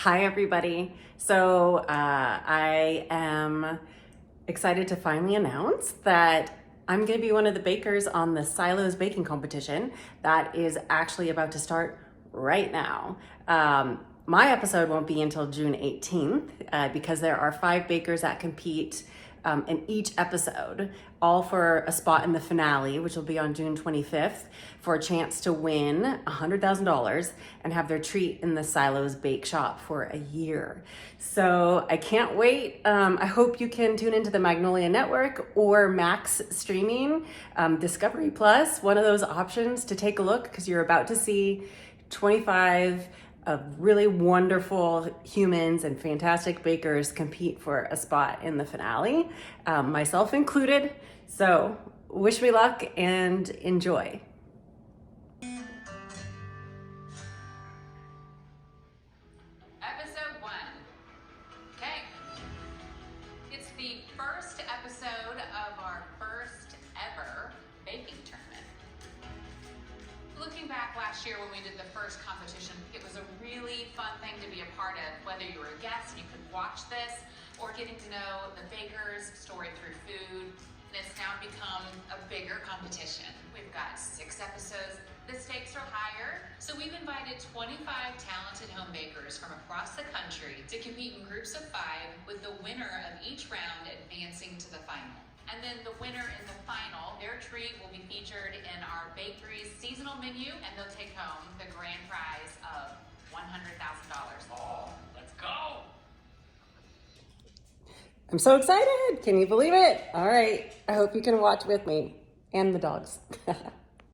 Hi, everybody. I am excited to finally announce that I'm going to be one of the bakers on the Silos baking competition that is actually about to start right now. My episode won't be until June 18th because there are 5 bakers that compete in each episode, all for a spot in the finale, which will be on June 25th, for a chance to win $100,000 and have their treat in the Silos Bake Shop for a year. So I can't wait. I hope you can tune into the Magnolia Network or Max Streaming, Discovery Plus, one of those options to take a look, because you're about to see 25 of really wonderful humans and fantastic bakers compete for a spot in the finale, myself included. So wish me luck and enjoy. Episode 1. Okay. It's the first episode of our first ever baking tournament. Looking back last year when we did the first competition, it was a really fun thing to be a part of, whether you were a guest and you could watch this, or getting to know the bakers' story through food. And it's now become a bigger competition. We've got 6 episodes. The stakes are higher, so we've invited 25 talented home bakers from across the country to compete in groups of 5, with the winner of each round advancing to the final. And then the winner in the final, their treat will be featured in our bakery's seasonal menu, and they'll take home the grand prize of $100,000. Oh, let's go! I'm so excited. Can you believe it? All right. I hope you can watch with me and the dogs.